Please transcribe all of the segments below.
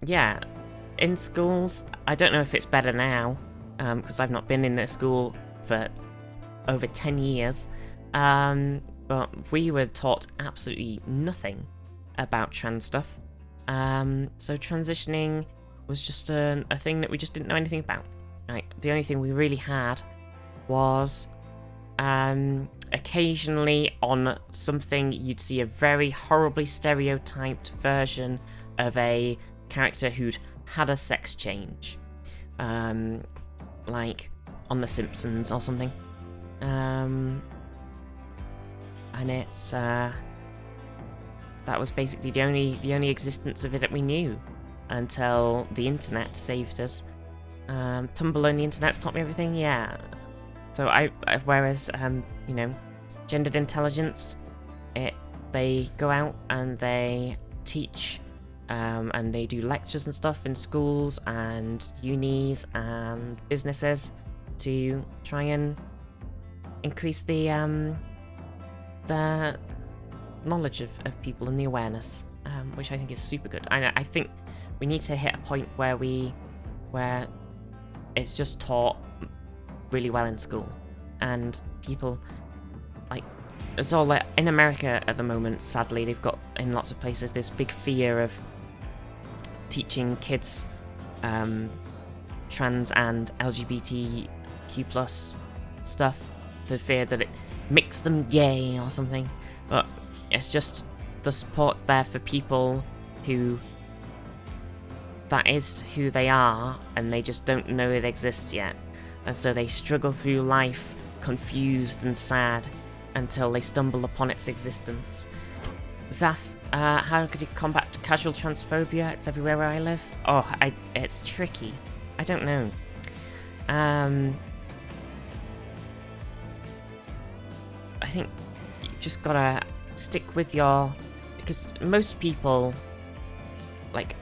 yeah, in schools, I don't know if it's better now, because I've not been in a school for over 10 years, but we were taught absolutely nothing about trans stuff. So transitioning was just a thing that we just didn't know anything about. Like, the only thing we really had was occasionally on something you'd see a very horribly stereotyped version of a character who'd had a sex change, like on The Simpsons or something, and it's that was basically the only existence of it that we knew until the internet saved us. Tumblr and the internet's taught me everything, yeah. So whereas you know, gendered intelligence, they go out and they teach, and they do lectures and stuff in schools and unis and businesses to try and increase the knowledge of people and the awareness, which I think is super good. I think we need to hit a point where it's just taught really well in school, and people, like, it's all like in America at the moment, sadly they've got in lots of places this big fear of teaching kids trans and LGBTQ plus stuff, the fear that it makes them gay or something. But it's just the support's there for people who that is who they are and they just don't know it exists yet. And so they struggle through life confused and sad until they stumble upon its existence. Zaf, how could you combat casual transphobia? It's everywhere where I live. Oh, it's tricky. I don't know. I think you just gotta stick with your... Because most people, like,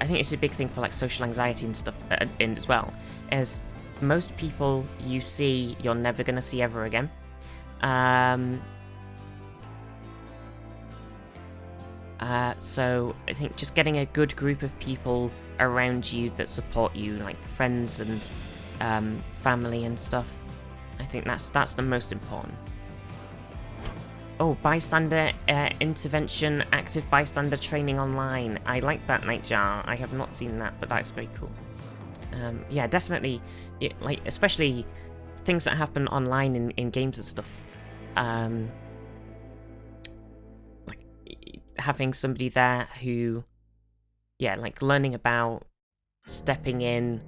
I think it's a big thing for like social anxiety and stuff in as well, is most people you see, you're never gonna see ever again. So I think just getting a good group of people around you that support you, like friends and family and stuff, I think that's the most important. Oh, bystander intervention, active bystander training online. I like that, Nightjar. I have not seen that, but that's very cool. Yeah, definitely, like, especially things that happen online in games and stuff. Like, having somebody there who, yeah, like, learning about stepping in,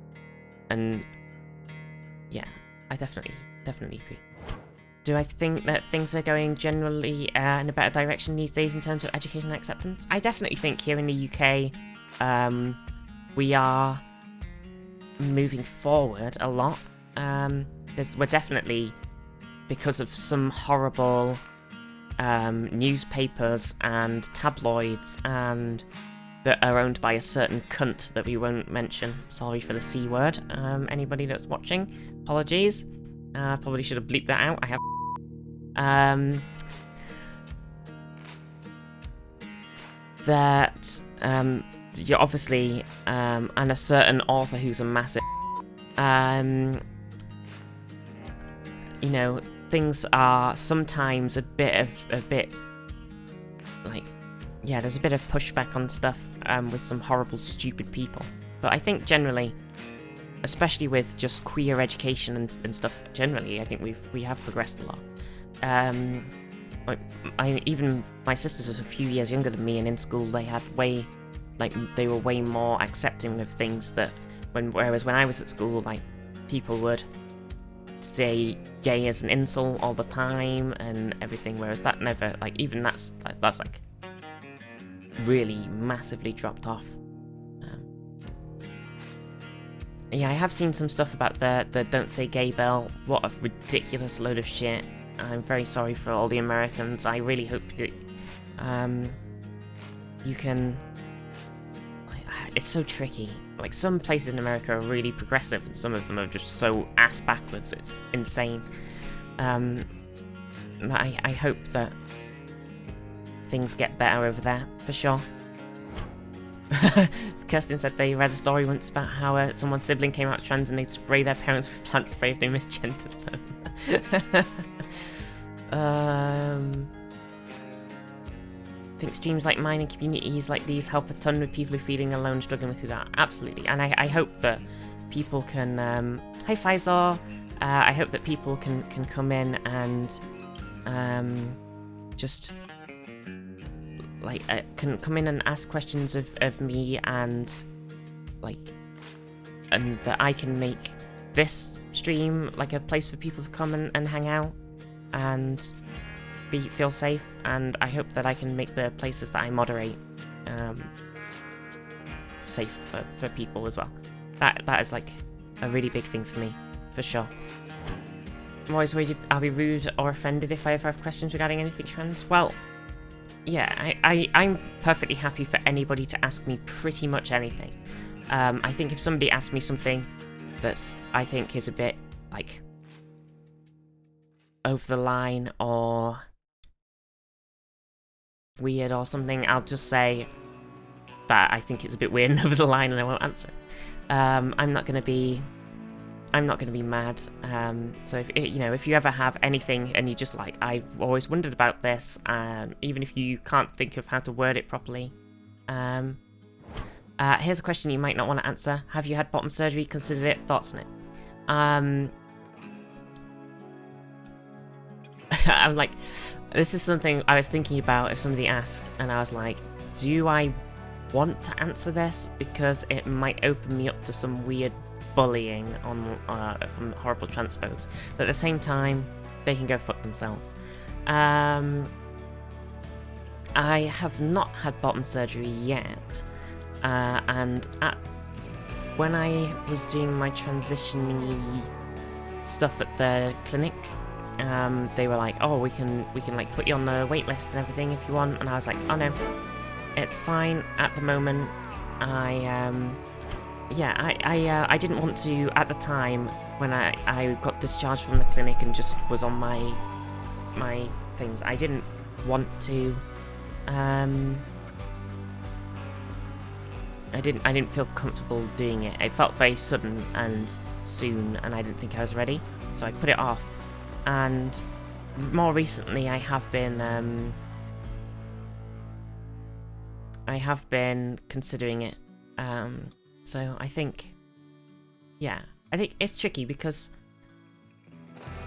and, yeah, I definitely agree. Do I think that things are going generally in a better direction these days in terms of education and acceptance? I definitely think here in the UK, we are moving forward a lot. We're definitely, because of some horrible newspapers and tabloids and that are owned by a certain cunt that we won't mention. Sorry for the C word. Anybody that's watching, apologies. Probably should have bleeped that out. I have. That you're obviously and a certain author who's a massive, you know, things are sometimes a bit like, yeah, there's a bit of pushback on stuff with some horrible stupid people, but I think generally, especially with just queer education and stuff generally, I think we have progressed a lot. Like, even my sisters are a few years younger than me, and in school they had they were way more accepting of things that whereas when I was at school, like, people would say gay as an insult all the time and everything, whereas that never, like, even that's like really massively dropped off. Yeah, I have seen some stuff about the Don't Say Gay bill. What a ridiculous load of shit. I'm very sorry for all the Americans. I really hope that you can... It's so tricky. Like, some places in America are really progressive and some of them are just so ass backwards. It's insane. I hope that things get better over there, for sure. Kirsten said they read a story once about how someone's sibling came out trans and they'd spray their parents with plant spray if they misgendered them. I think streams like mine and communities like these help a ton with people who are feeling alone, struggling through that. Absolutely. And I hope that people can... hi, Faisal. I hope that people can come in and just... can come in and ask questions of me, and and that I can make this stream like a place for people to come and hang out and feel safe. And I hope that I can make the places that I moderate safe for people as well. That is like a really big thing for me, for sure. I'm always worried I'll be rude or offended if I ever have questions regarding anything trans. Well, yeah, I'm perfectly happy for anybody to ask me pretty much anything. I think if somebody asks me something that's, I think, is a bit, like, over the line or weird or something, I'll just say that I think it's a bit weird and over the line and I won't answer. I'm not gonna be mad. So if you ever have anything and you just like, I've always wondered about this, even if you can't think of how to word it properly. Here's a question you might not want to answer. Have you had bottom surgery? Considered it? Thoughts on it? I'm like, this is something I was thinking about if somebody asked, and I was like, do I want to answer this? Because it might open me up to some weird bullying on from horrible transphobes, but at the same time they can go fuck themselves. I have not had bottom surgery yet, and when I was doing my transitioning stuff at the clinic, they were like, oh, we can like put you on the wait list and everything if you want, and I was like, oh no, it's fine at the moment. I didn't want to at the time when I got discharged from the clinic and just was on my things. I didn't want to. I didn't feel comfortable doing it. It felt very sudden and soon, and I didn't think I was ready, so I put it off. And more recently, I have been considering it. So I think it's tricky because,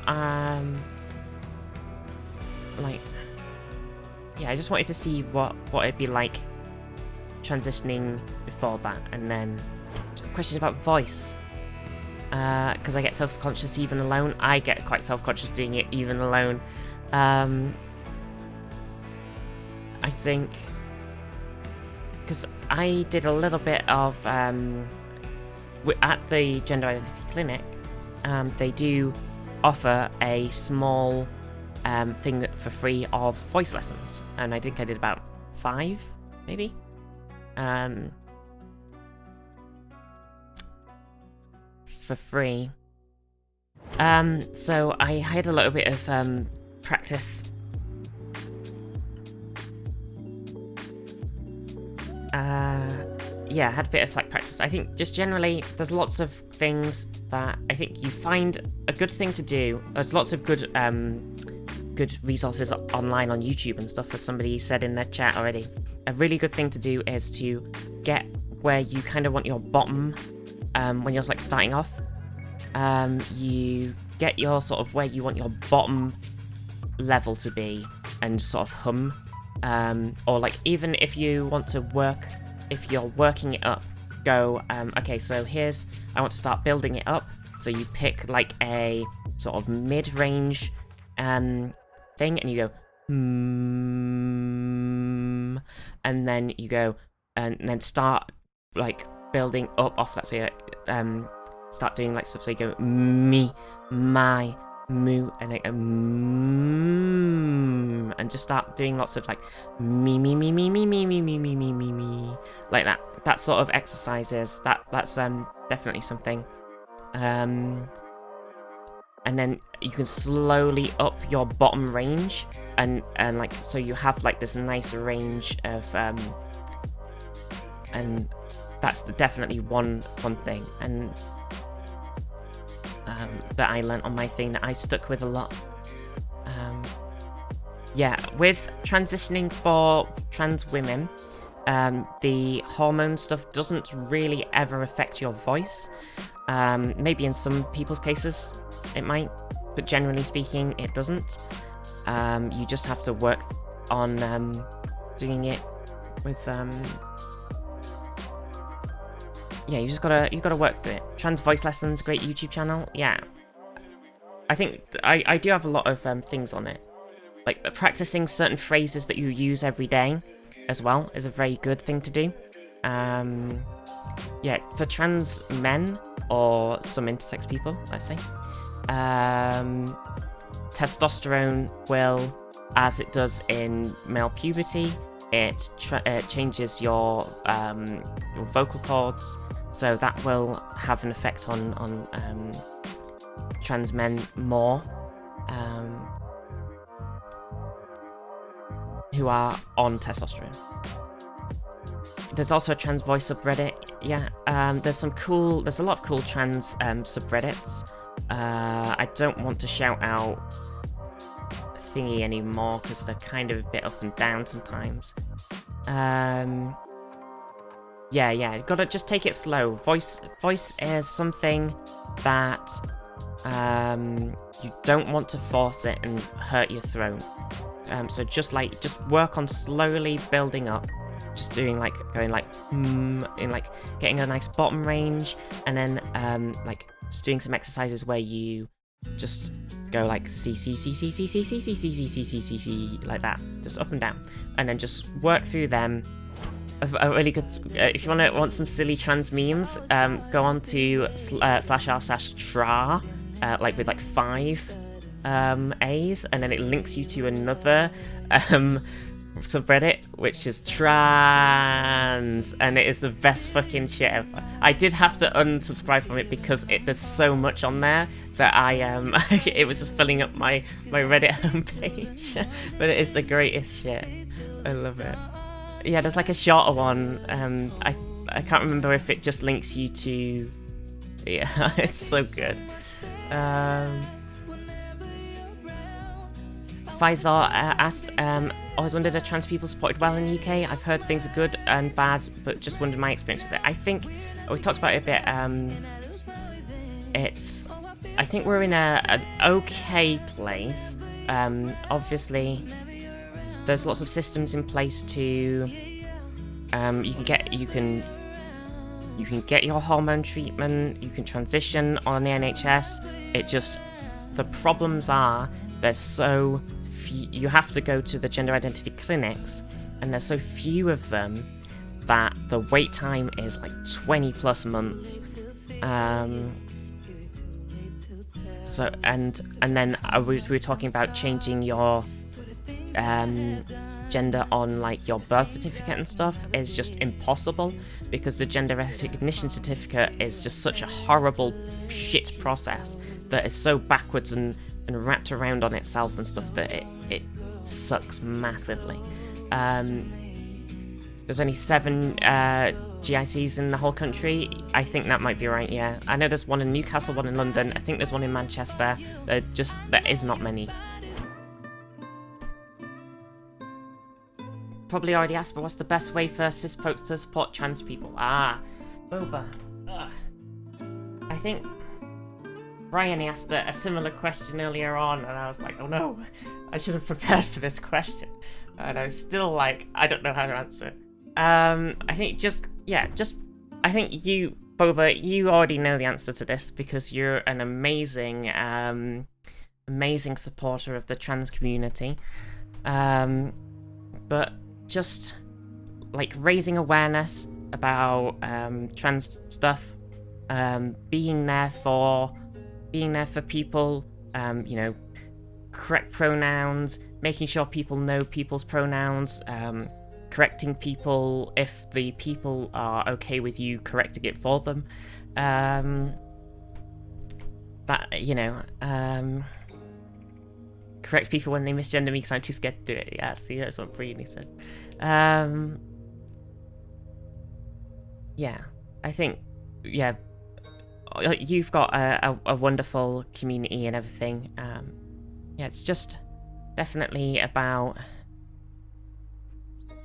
I just wanted to see what it'd be like transitioning before that, and then questions about voice. Because I get self-conscious even alone. I get quite self-conscious doing it even alone. I think because I did a little bit of at the gender identity clinic, they do offer a small thing for free of voice lessons, and I think I did about 5 maybe. For free. So I had a little bit of practice. I had a bit of practice. I think just generally there's lots of things that I think you find a good thing to do. There's lots of good resources online on YouTube and stuff, as somebody said in their chat already. A really good thing to do is to get where you kind of want your bottom. When you're starting off, you get your sort of where you want your bottom level to be, and sort of hum, or even if you want to work, if you're working it up, go, okay, so I want to start building it up, so you pick a sort of mid-range thing, and you go, and then you go, and then start building up off that, so you start doing stuff, so you go me, my, moo, and then and just start doing lots of me, like that sort of exercises. That's definitely something. And then you can slowly up your bottom range, and so you have this nice range of and that's definitely one thing, and that I learnt on my thing that I stuck with a lot. Yeah, with transitioning for trans women, the hormone stuff doesn't really ever affect your voice. Maybe in some people's cases it might, but generally speaking it doesn't. You just have to work on doing it with yeah, you gotta work through it. Trans voice lessons, great YouTube channel. Yeah, I think I do have a lot of things on it. Like practicing certain phrases that you use every day as well is a very good thing to do. Yeah, for trans men or some intersex people, let's say, testosterone will, as it does in male puberty, it changes your vocal cords, so that will have an effect on trans men more. Who are on testosterone. There's also a trans voice subreddit. Yeah, there's a lot of cool trans subreddits. I don't want to shout out thingy anymore because they're kind of a bit up and down sometimes. Yeah, you gotta just take it slow. Voice is something that you don't want to force it and hurt your throat. So just work on slowly building up, just doing going in getting a nice bottom range, and then just doing some exercises where you just go like C C C C C C C C C C C C C C like that, just up and down, and then just work through them. A really good, if you want some silly trans memes, go on to /r/tra, with 5 A's, and then it links you to another subreddit which is trans, and it is the best fucking shit ever. I did have to unsubscribe from it because there's so much on there that it was just filling up my Reddit homepage. But it is the greatest shit. I love it. Yeah, there's like a shorter one. I can't remember if it just links you to. Yeah, it's so good. Faisal asked, always wondered are trans people supported well in the UK? I've heard things are good and bad, but just wondered my experience with it. I think we talked about it a bit. I think we're in an okay place. Obviously, there's lots of systems in place to you can get your hormone treatment. You can transition on the NHS. The problems are there's so few. You have to go to the gender identity clinics, and there's so few of them that the wait time is like 20 plus months. So and then we were talking about changing your gender on like your birth certificate and stuff is just impossible, because the gender recognition certificate is just such a horrible shit process that is so backwards and wrapped around on itself and stuff that it sucks massively. There's only 7 GICs in the whole country. I think that might be right, yeah. I know there's one in Newcastle, one in London. I think there's one in Manchester. There is not many. Probably already asked, but what's the best way for cis folks to support trans people? Boba. I think Brian asked a similar question earlier on, and I was like, oh no, I should have prepared for this question. And I was still like, I don't know how to answer it. I think I think you, Boba, you already know the answer to this because you're an amazing, amazing supporter of the trans community. But just like raising awareness about trans stuff, being there for people, correct pronouns, making sure people know people's pronouns, correcting people if the people are okay with you correcting it for them. Correct people when they misgender me because I'm too scared to do it. Yeah, see, that's what Brittany said. yeah, I think, yeah, you've got a wonderful community and everything. Yeah, it's just definitely about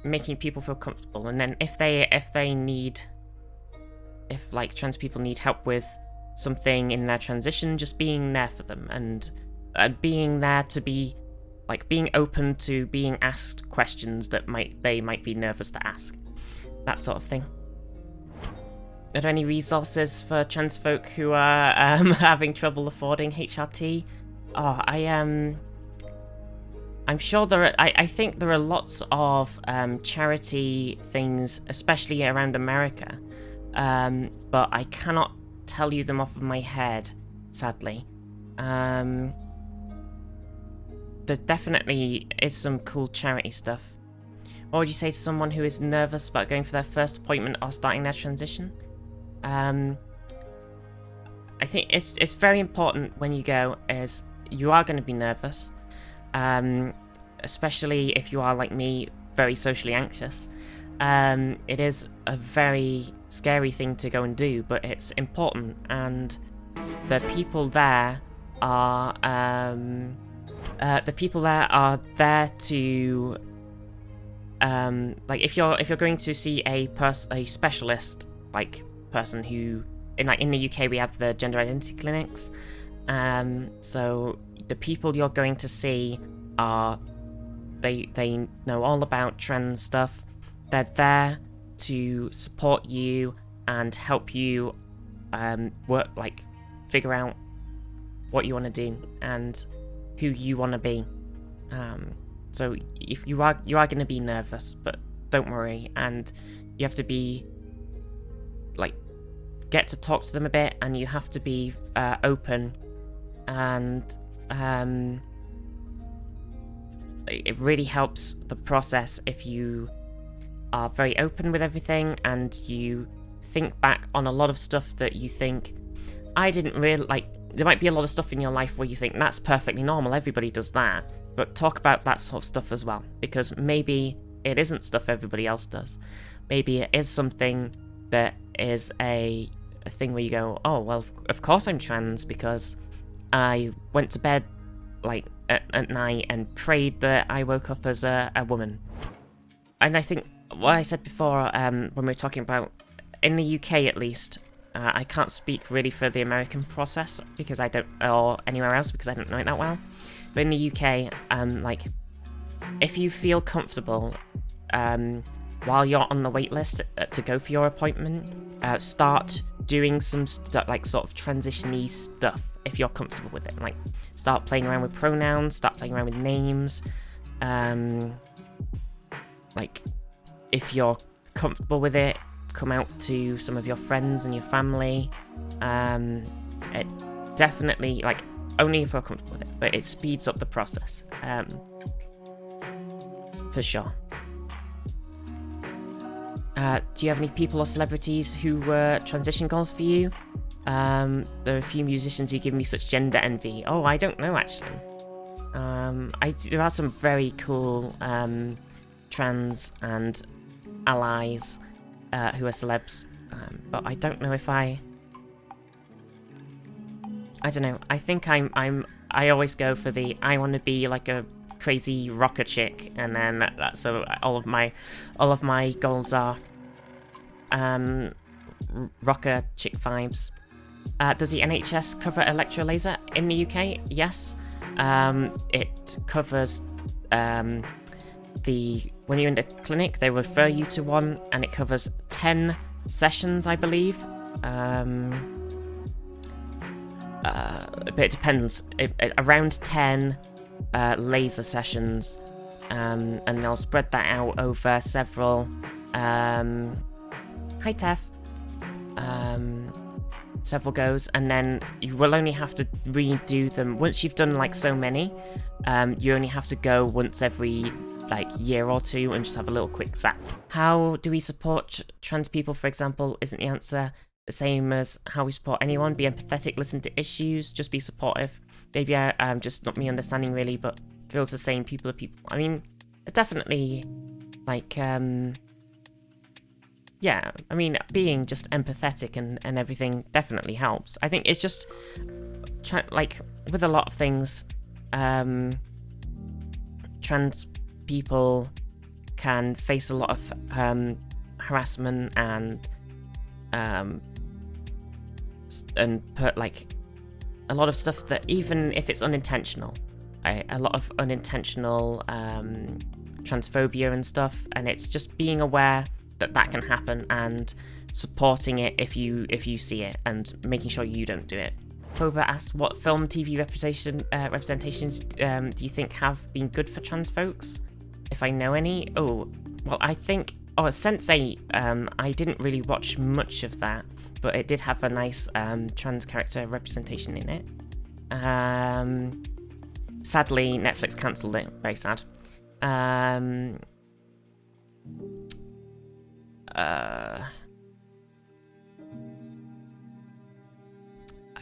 making people feel comfortable, and then if like trans people need help with something in their transition, just being there for them, and being there to be like being open to being asked questions that they might be nervous to ask, that sort of thing. Are there any resources for trans folk who are having trouble affording HRT? Oh, I'm sure there are. I think there are lots of charity things, especially around America, but I cannot tell you them off of my head, sadly. There definitely is some cool charity stuff. What would you say to someone who is nervous about going for their first appointment or starting their transition? I think it's very important when you go is you are going to be nervous, especially if you are like me, very socially anxious. It is a very scary thing to go and do, but it's important, and the people there are there to like if you're going to see a specialist like person who in the UK we have the gender identity clinics, so the people you're going to see are they know all about trans stuff. They're there to support you and help you figure out what you want to do and who you want to be. So if you are going to be nervous, but don't worry, and you have to be get to talk to them a bit, and you have to be open, and it really helps the process if you are very open with everything and you think back on a lot of stuff that you think I didn't really like. There might be a lot of stuff in your life where you think that's perfectly normal, everybody does that, but talk about that sort of stuff as well, because maybe it isn't stuff everybody else does. Maybe it is something that is a thing where you go, oh well, of course I'm trans because I went to bed at night and prayed that I woke up as a woman. And I think what I said before, when we were talking about in the UK at least, I can't speak really for the American process because I don't, or anywhere else because I don't know it that well. But in the UK, if you feel comfortable, while you're on the wait list to go for your appointment, start doing some sort of transition-y stuff if you're comfortable with it. Like, start playing around with pronouns, start playing around with names. If you're comfortable with it, come out to some of your friends and your family. It definitely, only if you're comfortable with it, but it speeds up the process, for sure. Do you have any people or celebrities who were transition goals for you? There are a few musicians who give me such gender envy. Oh, I don't know, actually. There are some very cool trans and allies who are celebs, but I don't know if I don't know. I think I always go for the I want to be like a crazy rocker chick, and then so all of my goals are rocker chick vibes. Does the NHS cover electrolaser in the UK? Yes. It covers when you're in the clinic, they refer you to one, and it covers 10 sessions, I believe. But it depends. Around 10 laser sessions, and they'll spread that out over several. Hi, Tef. Several goes, and then you will only have to redo them once you've done so many. You only have to go once every year or two and just have a little quick zap. How do we support trans people, for example? Isn't the answer the same as how we support anyone? Be empathetic, listen to issues, just be supportive. Maybe just not me understanding really, but feels the same. People are people. I mean, it's definitely yeah, I mean, being just empathetic and everything definitely helps. I think it's just, like, with a lot of things, trans people can face a lot of harassment and put, like, a lot of stuff that, even if it's unintentional, a lot of unintentional transphobia and stuff, and it's just being aware that that can happen and supporting it if you see it and making sure you don't do it. Boba asked, what film TV representations do you think have been good for trans folks? If I know any? Oh, well, I think... Oh, Sense8, I didn't really watch much of that, but it did have a nice trans character representation in it. Sadly, Netflix cancelled it. Very sad. I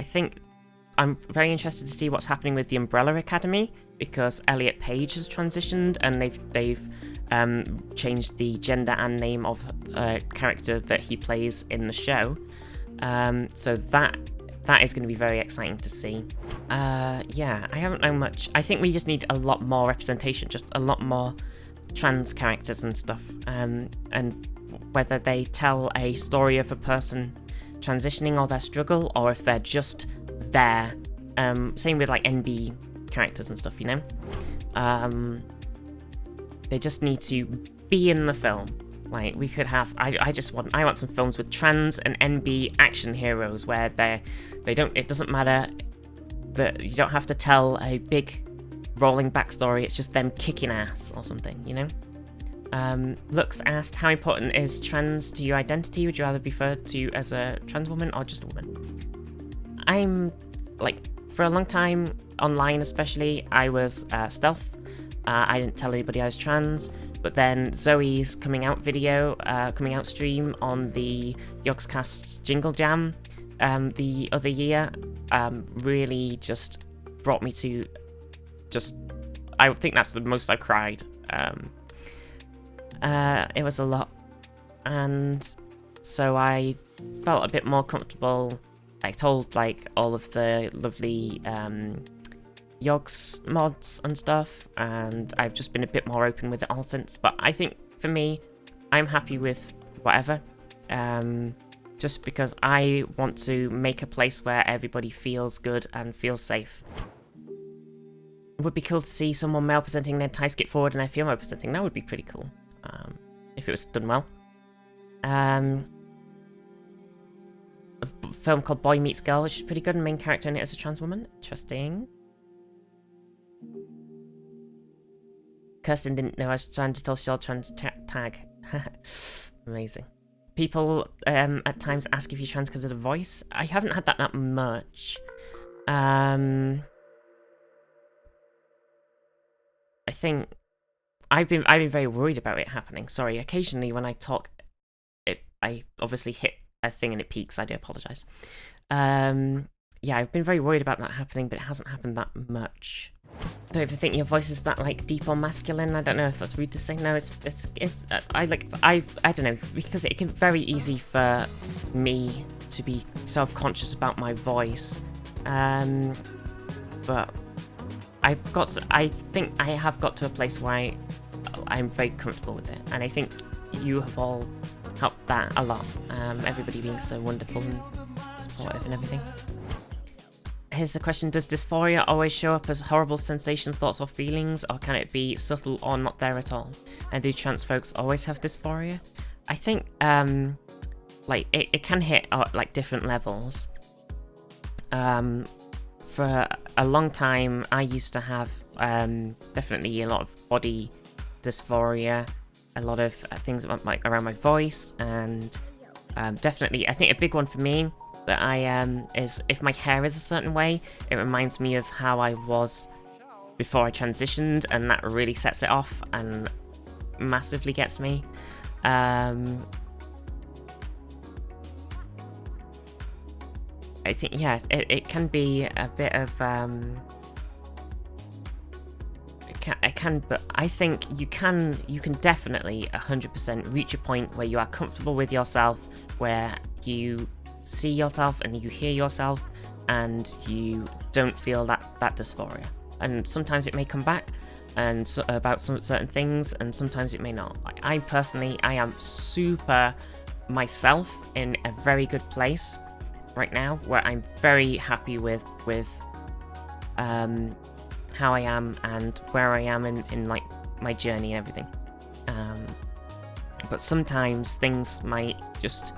think I'm very interested to see what's happening with the Umbrella Academy, because Elliot Page has transitioned and they've changed the gender and name of a character that he plays in the show. So that is going to be very exciting to see. Yeah, I haven't known much. I think we just need a lot more representation, just a lot more trans characters and stuff. And whether they tell a story of a person transitioning or their struggle, or if they're just there. Same with like NB characters and stuff, you know? They just need to be in the film. Like, we could have, I want some films with trans and NB action heroes where it doesn't matter that you don't have to tell a big rolling backstory, it's just them kicking ass or something, you know? Lux asked, how important is trans to your identity? Would you rather be referred to as a trans woman or just a woman? I'm, like, for a long time, online especially, I was stealth. I didn't tell anybody I was trans, but then Zoe's coming out stream on the Yogscast Jingle Jam the other year really just brought me to I think that's the most I cried. It was a lot, and so I felt a bit more comfortable. I told like all of the lovely Yogs mods and stuff, and I've just been a bit more open with it all since. But I think for me, I'm happy with whatever, just because I want to make a place where everybody feels good and feels safe. It would be cool to see someone male presenting their tie skip forward and their female presenting. That would be pretty cool, if it was done well. A film called Boy Meets Girl, which is pretty good, and main character in it is a trans woman. Interesting. Kirsten didn't know I was trying to tell Shell trans tag. Amazing. People at times ask if you're trans because of the voice. I haven't had that much. I think I've been very worried about it happening. Sorry, occasionally when I talk, I obviously hit a thing and it peaks. I do apologise. Yeah, I've been very worried about that happening, but it hasn't happened that much. Don't ever think your voice is that like deep or masculine. I don't know if that's rude to say. No, it's I don't know, because it can be very easy for me to be self-conscious about my voice. But I think I have got to a place where I'm very comfortable with it, and I think you have all helped that a lot. Everybody being so wonderful and supportive and everything. Here's the question, does dysphoria always show up as horrible sensation, thoughts or feelings, or can it be subtle or not there at all? And do trans folks always have dysphoria? I think like it can hit like different levels. For a long time I used to have definitely a lot of body dysphoria, a lot of things like around my voice, and definitely I think a big one for me that I is if my hair is a certain way, it reminds me of how I was before I transitioned, and that really sets it off and massively gets me. I think, yeah, it can be a bit of it can, but I think you can definitely 100% reach a point where you are comfortable with yourself, where you see yourself and you hear yourself, and you don't feel that dysphoria. And sometimes it may come back, and about some certain things, and sometimes it may not. I personally, I am super myself in a very good place right now, where I'm very happy with how I am and where I am in like my journey and everything. But sometimes things might just,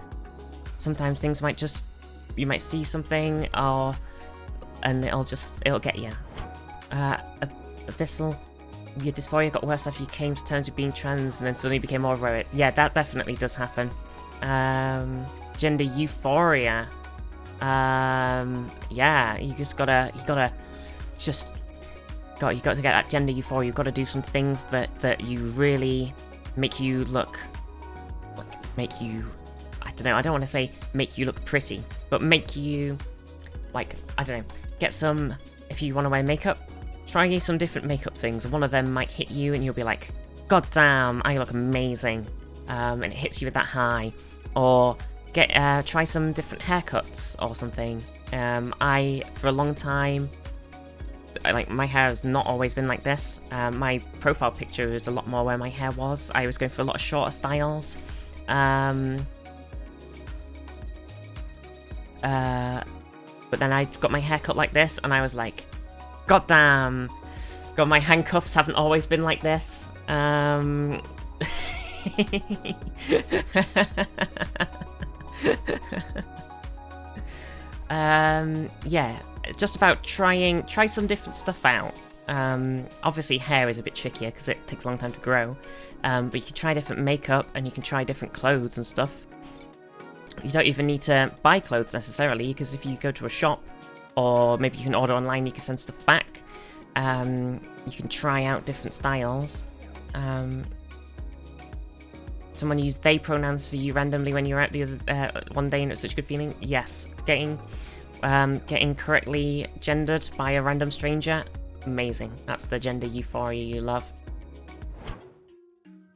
you might see something, and it'll get you. Abyssal, your dysphoria got worse after you came to terms with being trans and then suddenly became more aware of it. Yeah, that definitely does happen. Gender euphoria. Yeah, you gotta get that gender euphoria. You've got to do some things that you really make you look, like, I don't know, I don't want to say make you look pretty, but make you, like, I don't know, get some, if you want to wear makeup, try some different makeup things. One of them might hit you and you'll be like, God damn, I look amazing. And it hits you with that high. Or try some different haircuts or something. I, for a long time, my hair has not always been like this. My profile picture is a lot more where my hair was. I was going for a lot of shorter styles. But then I got my hair cut like this, and I was like, God damn, God, my handcuffs haven't always been like this. Yeah, just about try some different stuff out. Obviously hair is a bit trickier because it takes a long time to grow, but you can try different makeup and you can try different clothes and stuff. You don't even need to buy clothes necessarily, because if you go to a shop, or maybe you can order online, you can send stuff back. You can try out different styles. Someone used they pronouns for you randomly when you were out the other one day, and it was such a good feeling. Yes, getting correctly gendered by a random stranger, amazing. That's the gender euphoria you love.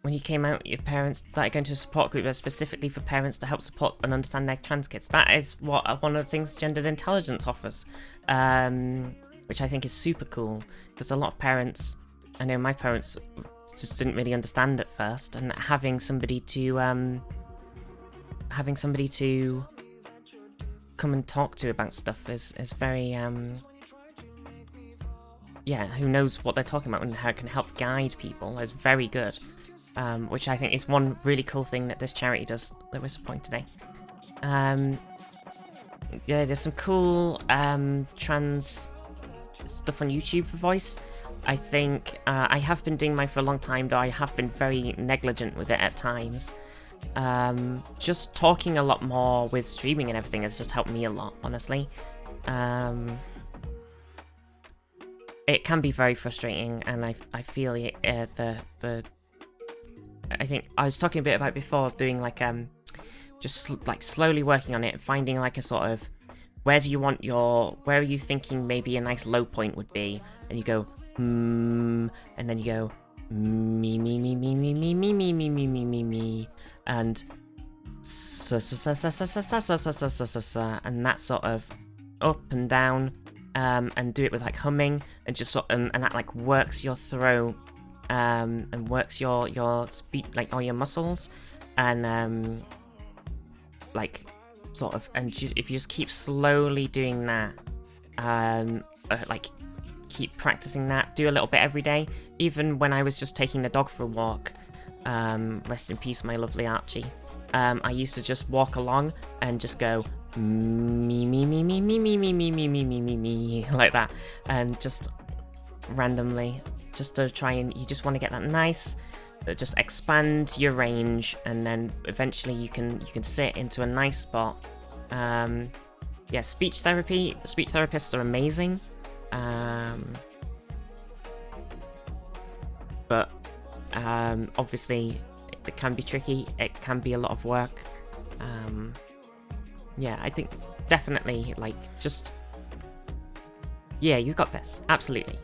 When you came out, your parents started going to a support group that's specifically for parents to help support and understand their trans kids. That is what one of the things gendered intelligence offers, which I think is super cool, because a lot of parents, I know my parents just didn't really understand at first, and having somebody to come and talk to about stuff is very yeah, who knows what they're talking about and how it can help guide people is very good. Which I think is one really cool thing that this charity does that we're supporting today. Yeah, there's some cool trans stuff on YouTube for voice. I think I have been doing mine for a long time, though I have been very negligent with it at times. Just talking a lot more with streaming and everything has just helped me a lot, honestly. It can be very frustrating, and I feel it, I think I was talking a bit about before, doing like just like slowly working on it, finding like a sort of where are you thinking maybe a nice low point would be, and you go and then you go me, and and that sort of up and down, and do it with like humming, and just and that like works your throat. And works your speech, like all your muscles, and like sort of, and if you just keep slowly doing that, like keep practicing that, do a little bit every day. Even when I was just taking the dog for a walk, rest in peace my lovely Archie, I used to just walk along and just go me like that, and just randomly, just to try, and you just want to get that nice, just expand your range, and then eventually you can sit into a nice spot. Yeah, speech therapists are amazing, but obviously it can be tricky, it can be a lot of work. Yeah, I think definitely, like, just, yeah, you got this, absolutely.